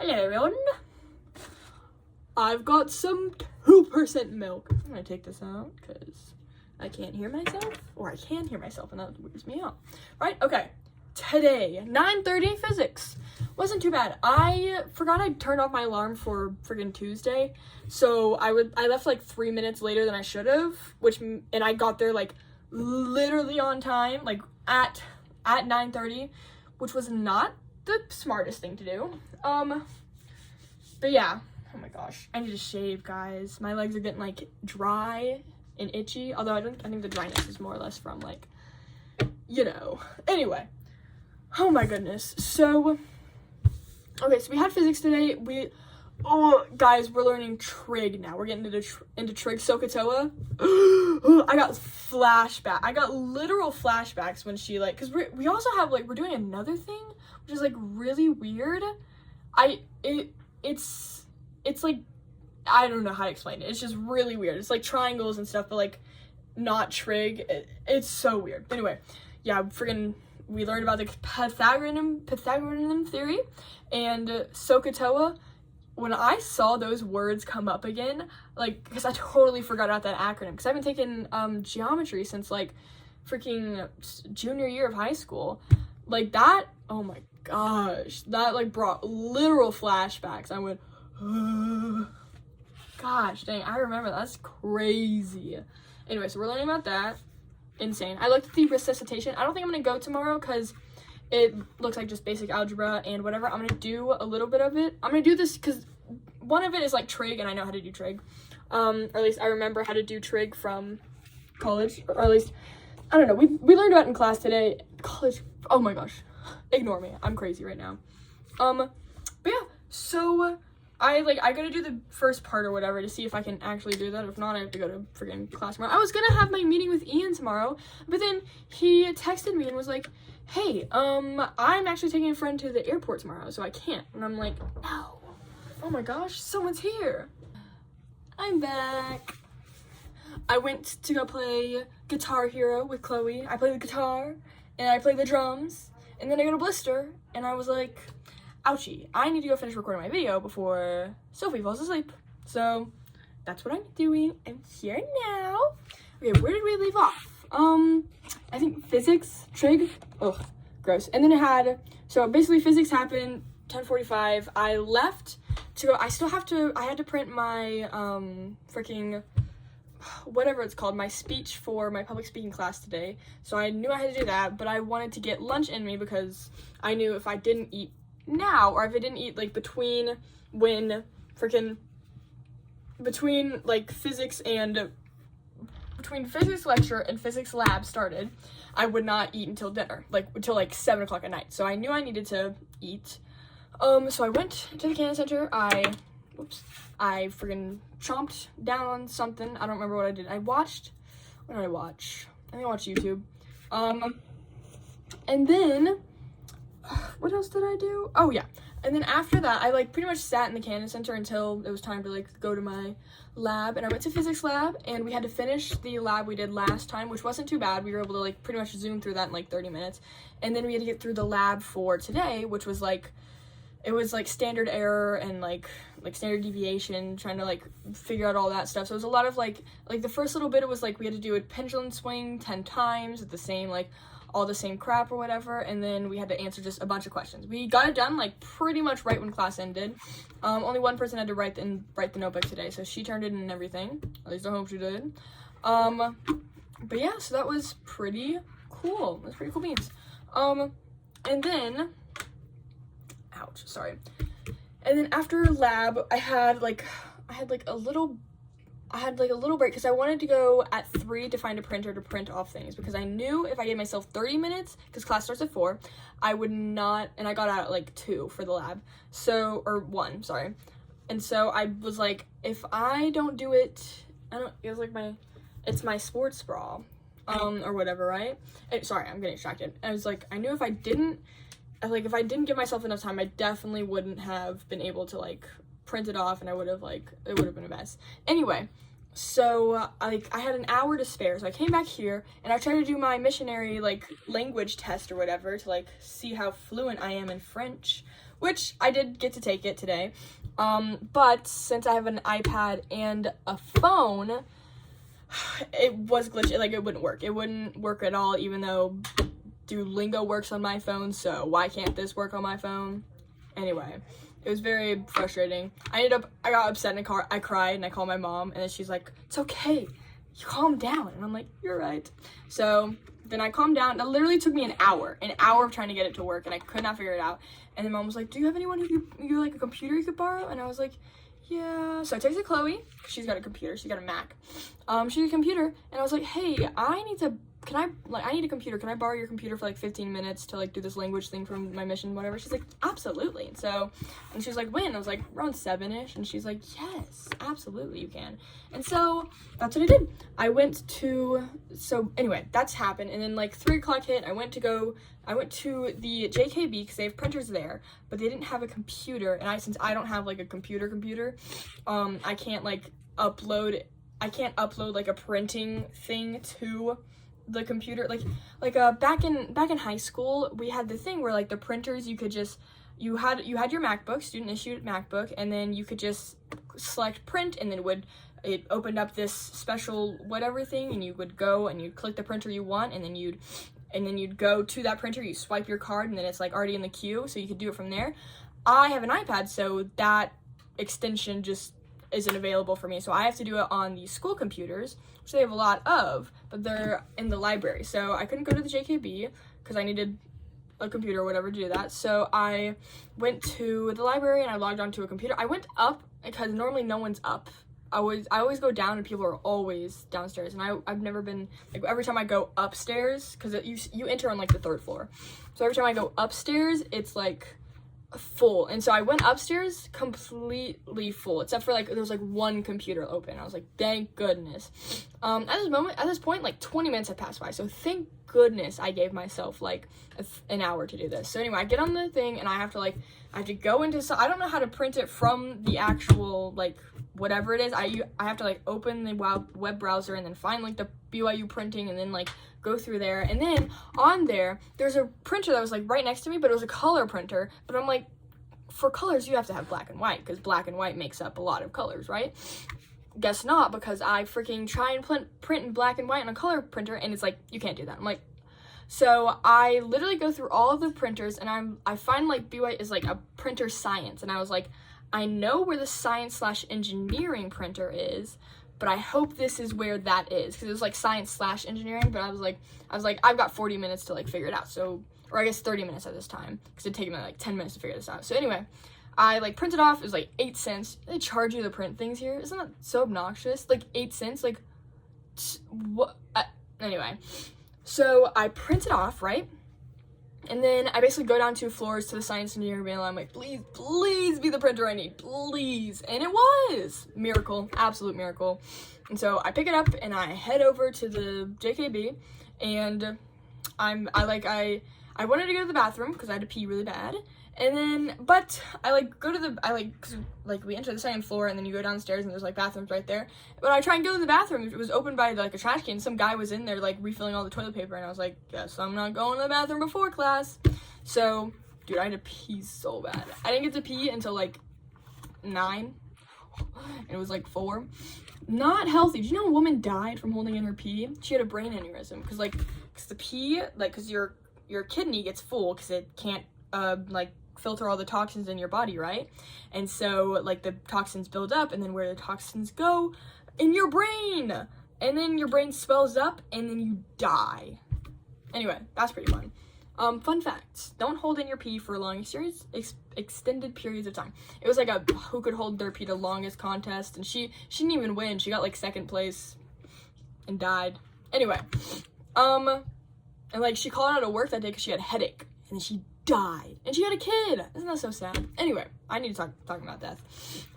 Hello everyone. I've got some 2% milk. I'm gonna take this out because I can't hear myself, or I can hear myself and that weirds me out. Right, okay. Today, 9:30 physics. Wasn't too bad. I forgot I turned off my alarm for friggin' Tuesday. So I left like 3 minutes later than I should have, and I got there like literally on time, like at 9:30, which was not the smartest thing to do. But yeah, oh my gosh, I need to shave, guys. My legs are getting like dry and itchy, although I think the dryness is more or less from like, you know. Anyway, oh my goodness. So okay, so we had physics today. Guys, we're learning trig now. We're getting into trig SOHCAHTOA. I got literal flashbacks when she like, because we also have like, we're doing another thing which is like really weird. It's like, I don't know how to explain it. It's just really weird. It's like triangles and stuff, but like not trig. It's so weird. Anyway, yeah, we learned about the Pythagorean theory and SOHCAHTOA. When I saw those words come up again, like, because I totally forgot about that acronym, because I've been taking geometry since like freaking junior year of high school. Like that, oh my gosh, that like brought literal flashbacks. I went, gosh dang, I remember that's crazy. Anyway, so we're learning about that. Insane. I looked at the resuscitation. I don't think I'm gonna go tomorrow because it looks like just basic algebra and whatever. I'm gonna do a little bit of it. I'm gonna do this because one of it is like trig, and I know how to do trig. Or at least I remember how to do trig from college, or at least I don't know. We learned about it in class today. College. Oh my gosh, ignore me. I'm crazy right now. But yeah. So I gotta do the first part or whatever to see if I can actually do that. If not, I have to go to freaking class tomorrow. I was gonna have my meeting with Ian tomorrow, but then he texted me and was like, hey, I'm actually taking a friend to the airport tomorrow, so I can't. And I'm like, no. Oh my gosh, someone's here. I'm back. I went to go play Guitar Hero with Chloe. I played the guitar, and I played the drums, and then I got a blister, and I was like, ouchie, I need to go finish recording my video before Sophie falls asleep. So that's what I'm doing. I'm here now. Okay, where did we leave off? I think physics, trig, ugh, gross. And then so basically physics happened, 10:45. I left to go, I had to print my, freaking, whatever it's called, my speech for my public speaking class today. So I knew I had to do that, but I wanted to get lunch in me because I knew if I didn't eat now, or if I didn't eat like between physics lecture and physics lab started, I would not eat until dinner, until 7 o'clock at night. So I knew I needed to eat. So I went to the Cannon Center. I freaking chomped down on something. I don't remember what I did. What did I watch? I think I watched YouTube. And then, what else did I do? Oh yeah. And then after that, I pretty much sat in the Cannon Center until it was time to go to my lab. And I went to physics lab, and we had to finish the lab we did last time, which wasn't too bad. We were able to pretty much zoom through that in 30 minutes. And then we had to get through the lab for today, which was it was standard error and standard deviation, trying to figure out all that stuff. So it was a lot of the first little bit, it was we had to do a pendulum swing 10 times at the same all the same crap or whatever, and then we had to answer just a bunch of questions. We got it done pretty much right when class ended. Only one person had to write the notebook today, so she turned it in and everything. At least I hope she did. But yeah, so that was pretty cool. That's pretty cool beans. And then, ouch, sorry. And then after lab, I had a little break because I wanted to go at 3 to find a printer to print off things, because I knew if I gave myself 30 minutes, because class starts at 4, I would not, and I got out at 2 for the lab, or 1, sorry. And so I was if I don't do it, it was it's my sports bra, or whatever, right? Sorry, I'm getting distracted. I was I knew if I didn't give myself enough time, I definitely wouldn't have been able to print it off, and I would have it would have been a mess. Anyway, so I had an hour to spare, so I came back here and I tried to do my missionary language test or whatever to see how fluent I am in French, which I did get to take it today. But since I have an iPad and a phone, it was glitchy. Like, it wouldn't work. It wouldn't work at all, even though Duolingo works on my phone, so why can't this work on my phone? Anyway, it was very frustrating. I got upset in the car. I cried and I called my mom, and then she's like, it's okay, you calm down. And I'm like, you're right. So then I calmed down. That literally took me an hour of trying to get it to work, and I could not figure it out. And then mom was like, do you have anyone who you like a computer you could borrow? And I was like, yeah. So I texted Chloe. She's got a computer. She's got a Mac. She had a computer, and I was like, hey, I need a computer. Can I borrow your computer for like 15 minutes to like do this language thing from my mission, whatever? She's like, absolutely. So, and she was like, when? I was like, around 7-ish. And she's like, yes, absolutely, you can. And so that's what I did. So anyway, that's happened. And then like 3 o'clock hit. I went to the JKB because they have printers there, but they didn't have a computer. And since I don't have like a computer, I can't upload like a printing thing to the computer. Back in high school, we had the thing where like the printers, you had your MacBook, student issued MacBook, and then you could just select print, and then it opened up this special whatever thing, and you would go and you'd click the printer you want, and then you'd go to that printer, you swipe your card, and then it's like already in the queue, so you could do it from there. I have an iPad, so that extension just isn't available for me, so I have to do it on the school computers, which they have a lot of, but they're in the library, so I couldn't go to the JKB because I needed a computer or whatever to do that. So I went to the library and I logged onto a computer. I went up because normally no one's up. I always go down and people are always downstairs, and I've never been, like, every time I go upstairs, because you enter on like the 3rd floor, so every time I go upstairs it's like full. And so I went upstairs completely full, except for like there was like 1 computer open. I was like, thank goodness. At this point like 20 minutes had passed by, so thank goodness I gave myself like an hour to do this. So anyway, I get on the thing and I have to go into, so I don't know how to print it from the actual like whatever it is. I have to like open the web browser and then find like the BYU printing, and then like go through there, and then on there's a printer that was like right next to me, but it was a color printer. But I'm like, for colors you have to have black and white, because black and white makes up a lot of colors, right? Guess not, because I freaking try and print in black and white on a color printer, and it's like, you can't do that. I'm like, so I literally go through all of the printers, and I find like BYU is like a printer science, and I was like, I know where the science/engineering printer is, but I hope this is where that is, because it was like science/engineering, but I was like, I've got 40 minutes to like figure it out, so, or I guess 30 minutes at this time, because it'd taken me like 10 minutes to figure this out. So anyway, I like printed off. It was like 8 cents. They charge you to print things here. Isn't that so obnoxious? Like 8 cents, like what? Anyway, so I printed off, right? And then I basically go down 2 floors to the science engineering van. I'm like, please be the printer I need, please. And it was. Miracle, absolute miracle. And so I pick it up and I head over to the JKB, and I wanted to go to the bathroom because I had to pee really bad. And then, but I like go to cause like we enter the 2nd floor, and then you go downstairs and there's like bathrooms right there. But I try and go to the bathroom. It was opened by like a trash can. Some guy was in there like refilling all the toilet paper, and I was like, guess I'm not going to the bathroom before class. So, dude, I had to pee so bad. I didn't get to pee until like 9, and it was like 4. Not healthy. Do you know a woman died from holding in her pee? She had a brain aneurysm because the pee, like, because your kidney gets full because it can't like filter all the toxins in your body, right? And so like the toxins build up, and then where the toxins go? In your brain, and then your brain swells up, and then you die. Anyway, that's pretty fun. Fun facts: don't hold in your pee for long extended periods of time. It was like a who could hold their pee the longest contest, and she didn't even win. She got like 2nd place and died. Anyway, and like she called out of work that day because she had a headache, and then she died, and she had a kid. Isn't that so sad? Anyway, I need to talk about death.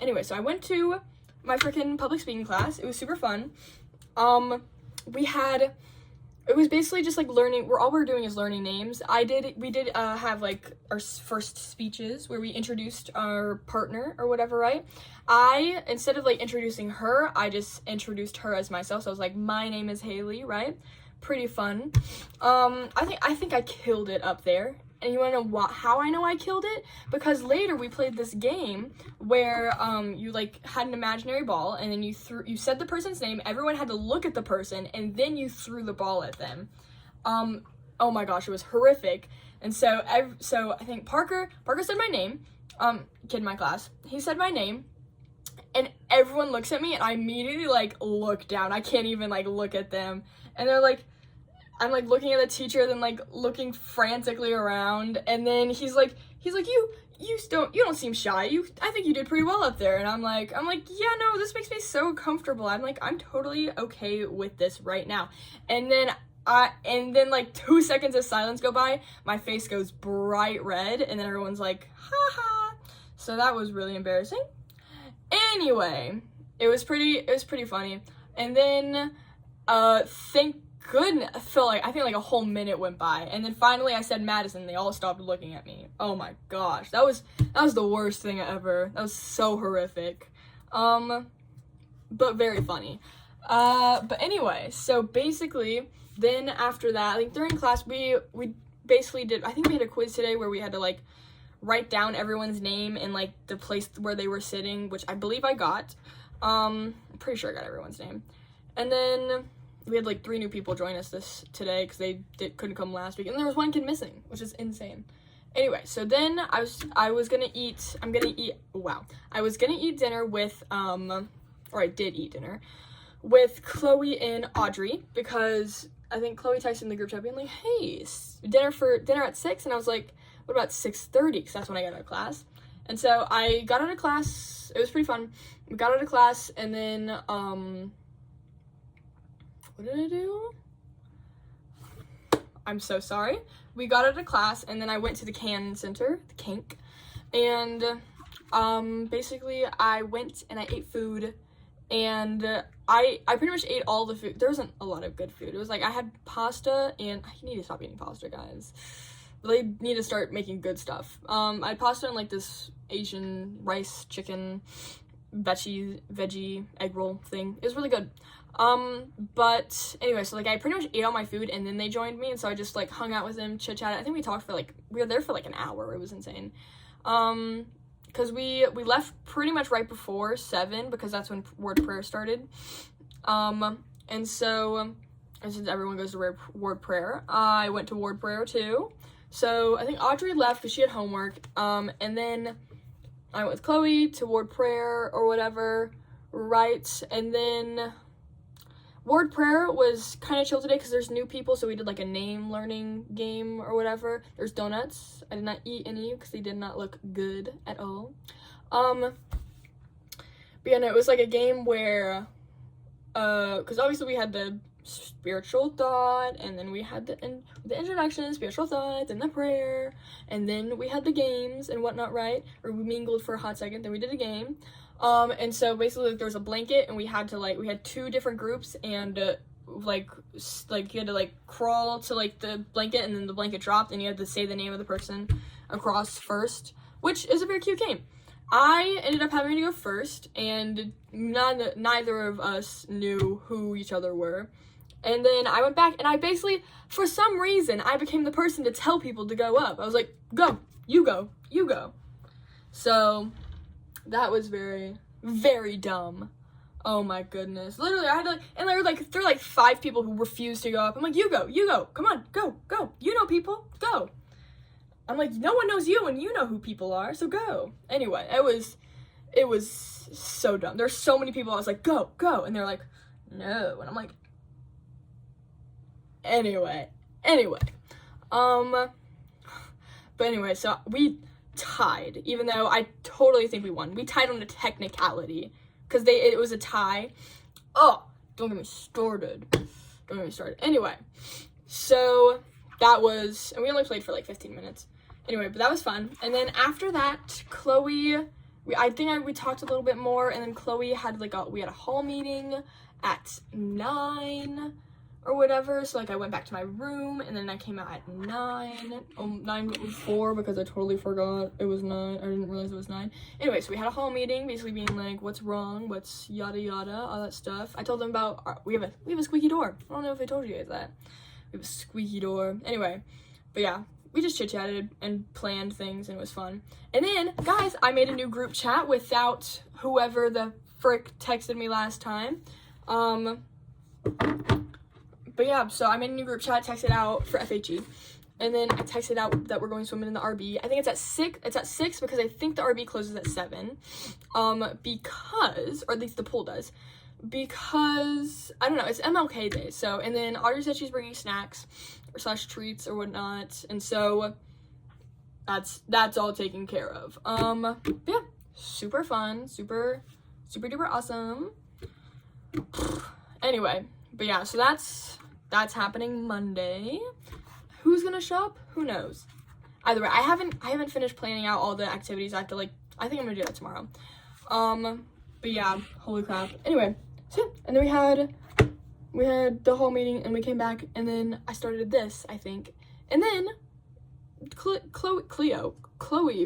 Anyway, so I went to my freaking public speaking class. It was super fun. It was basically just like learning. All we're doing is learning names. We did have like our first speeches where we introduced our partner or whatever, right? Instead of like introducing her, I just introduced her as myself. So I was like, my name is Haley, right? Pretty fun. I think I killed it up there. And you want to know how I know I killed it? Because later we played this game where you like had an imaginary ball, and then you said the person's name. Everyone had to look at the person, and then you threw the ball at them. Oh my gosh, it was horrific. And so I think Parker said my name. Kid in my class, he said my name, and everyone looks at me, and I immediately like look down. I can't even like look at them, and they're like, I'm like looking at the teacher, then like looking frantically around, and then he's like you don't seem shy. I think you did pretty well up there. And I'm like, yeah, no, this makes me so comfortable. I'm totally okay with this right now. And then like 2 seconds of silence go by, my face goes bright red, and then everyone's like, ha ha. So that was really embarrassing. Anyway, it was pretty funny. And then thank goodness, I think like a whole minute went by, and then finally I said Madison, and they all stopped looking at me. Oh my gosh, that was the worst thing ever. That was so horrific. But very funny. But anyway, so basically then after that, like during class, we basically did, I think we had a quiz today where we had to like write down everyone's name and like the place where they were sitting, which I believe I got. I'm pretty sure I got everyone's name. And then we had like 3 new people join us today because they couldn't come last week, and there was 1 kid missing, which is insane. Anyway, so then I was gonna eat dinner with I did eat dinner with Chloe and Audrey, because I think Chloe texted in the group chat being like, hey, dinner at 6, and I was like, what about 6:30, because that's when I got out of class. And so I got out of class. It was pretty fun. We got out of class, and then what did I do? I'm so sorry. We got out of class, and then I went to the Cannon Center, the Kink, and basically I went and I ate food, and I pretty much ate all the food. There wasn't a lot of good food. It was like I had pasta, and I need to stop eating pasta, guys. They need to start making good stuff. I had pasta and like this Asian rice, chicken, veggie egg roll thing. It was really good. But anyway, so like I pretty much ate all my food, and then they joined me, and so I just like hung out with them, chit chatted. I think we were there for like an hour. It was insane. Because we left pretty much right before 7, because that's when word prayer started. And so since everyone goes to word prayer, I went to word prayer too. So I think Audrey left because she had homework. And then I went with Chloe to word prayer or whatever, right? And then word prayer was kind of chill today because there's new people, so we did like a name learning game or whatever. There's donuts. I did not eat any because they did not look good at all. But yeah, no, it was like a game where, because obviously we had the spiritual thought, and then we had the introduction, spiritual thought, then the prayer, and then we had the games and whatnot, right? Or we mingled for a hot second, then we did a game. And so basically there was a blanket, and we had 2 different groups, and like you had to like crawl to like the blanket, and then the blanket dropped, and you had to say the name of the person across first, which is a very cute game. I ended up having to go first, and neither of us knew who each other were. And then I went back, and I basically, for some reason, I became the person to tell people to go up. I was like, go, you go, you go. So that was very, very dumb. Oh my goodness. Literally, I had to, and there were like 5 people who refused to go up. I'm like, you go, come on, go. You know people, go. I'm like, no one knows you, and you know who people are, so go. Anyway, it was so dumb. There's so many people, I was like, go, and they're like, no, and I'm like, anyway. But anyway, so we tied, even though I totally think we won. We tied on a technicality, because it was a tie. Oh, don't get me started. Anyway, so that was, and we only played for like 15 minutes. Anyway, but that was fun. And then after that, Chloe, we talked a little bit more, and then Chloe had we had a hall meeting at 9 or whatever, so like I went back to my room, and then I came out at 9:04 because I totally forgot it was 9. I didn't realize it was 9. Anyway, so we had a hall meeting, basically being like, what's wrong, what's yada yada, all that stuff. I told them about we have a squeaky door. I don't know if I told you guys that. We have a squeaky door. Anyway, but yeah, we just chit-chatted and planned things, and it was fun. And then, guys, I made a new group chat without whoever the frick texted me last time. But yeah, so I made a new group chat, texted out for FHE. And then I texted out that we're going swimming in the RB. I think it's at 6. It's at 6 because I think the RB closes at 7. Because, or at least the pool does. Because, I don't know, it's MLK Day. So, and then Audrey said she's bringing snacks or / treats or whatnot. And so, that's all taken care of. But yeah, super fun, super duper awesome. Anyway, but yeah, so that's happening Monday. Who's gonna show up? Who knows? Either way, I haven't finished planning out all the activities. I have to I think I'm gonna do that tomorrow. But yeah, holy crap. Anyway, so and then we had the whole meeting, and we came back, and then I started this, I think, and then Chloe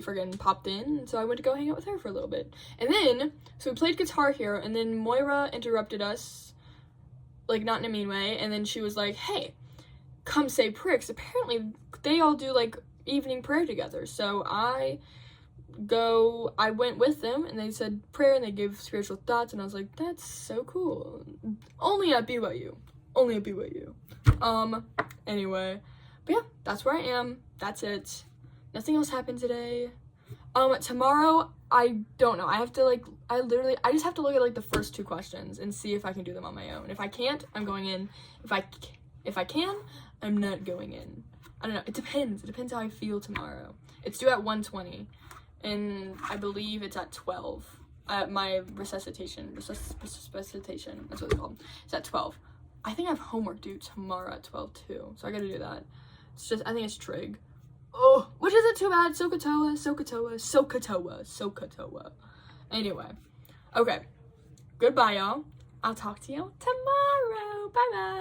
friggin' popped in, and so I went to go hang out with her for a little bit, and then so we played Guitar Hero, and then Moira interrupted us, like not in a mean way, and then she was like, "Hey, come say prayer," 'cause apparently they all do like evening prayer together. So I went with them, and they said prayer, and they gave spiritual thoughts, and I was like, that's so cool. Only at BYU. Anyway, but yeah, that's where I am. That's it. Nothing else happened today. Tomorrow, I don't know. I just have to look at like the first 2 questions and see if I can do them on my own. If I can't, I'm going in. If I can, I'm not going in. I don't know. It depends. It depends how I feel tomorrow. It's due at 1:20, and I believe it's at 12. My resuscitation. That's what it's called. It's at 12. I think I have homework due tomorrow at 12 too, so I gotta do that. It's just, I think it's trig. Oh, which isn't too bad. SOHCAHTOA. Anyway, okay. Goodbye, y'all. I'll talk to you tomorrow. Bye-bye.